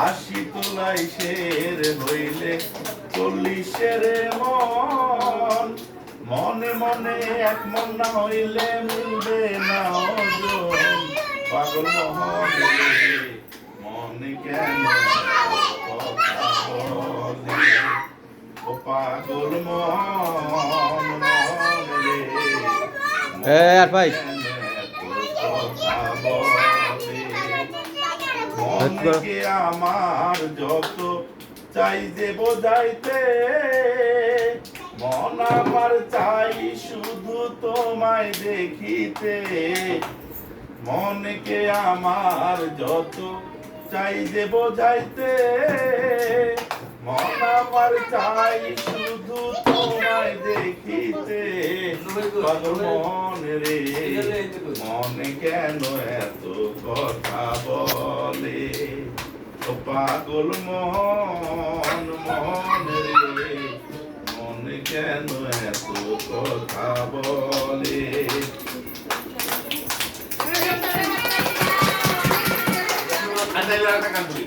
আশি তোলাই শের হইলে 40-এর মন, মনে মনে এক মন না হইলে মিলবে না ওজন। পাগল মহলে মনে কেন কথা বলে, ও পাগল মন মনে রে আর ভাই মনকে আমার যত চাই যে বোঝাইতে, মন আমার চাই শুধু তোমায় দেখিতে। মনকে আমার যত চাই যে বোঝাইতে, মন আমার চাই শুধু তোমায় দেখিতে। পাগল মন রে মনে কেন এত কথা বলে, ও পাগল মন মন রে মনে কেন এত কথা বলে। আচ্ছা, এবার একটা গান করি।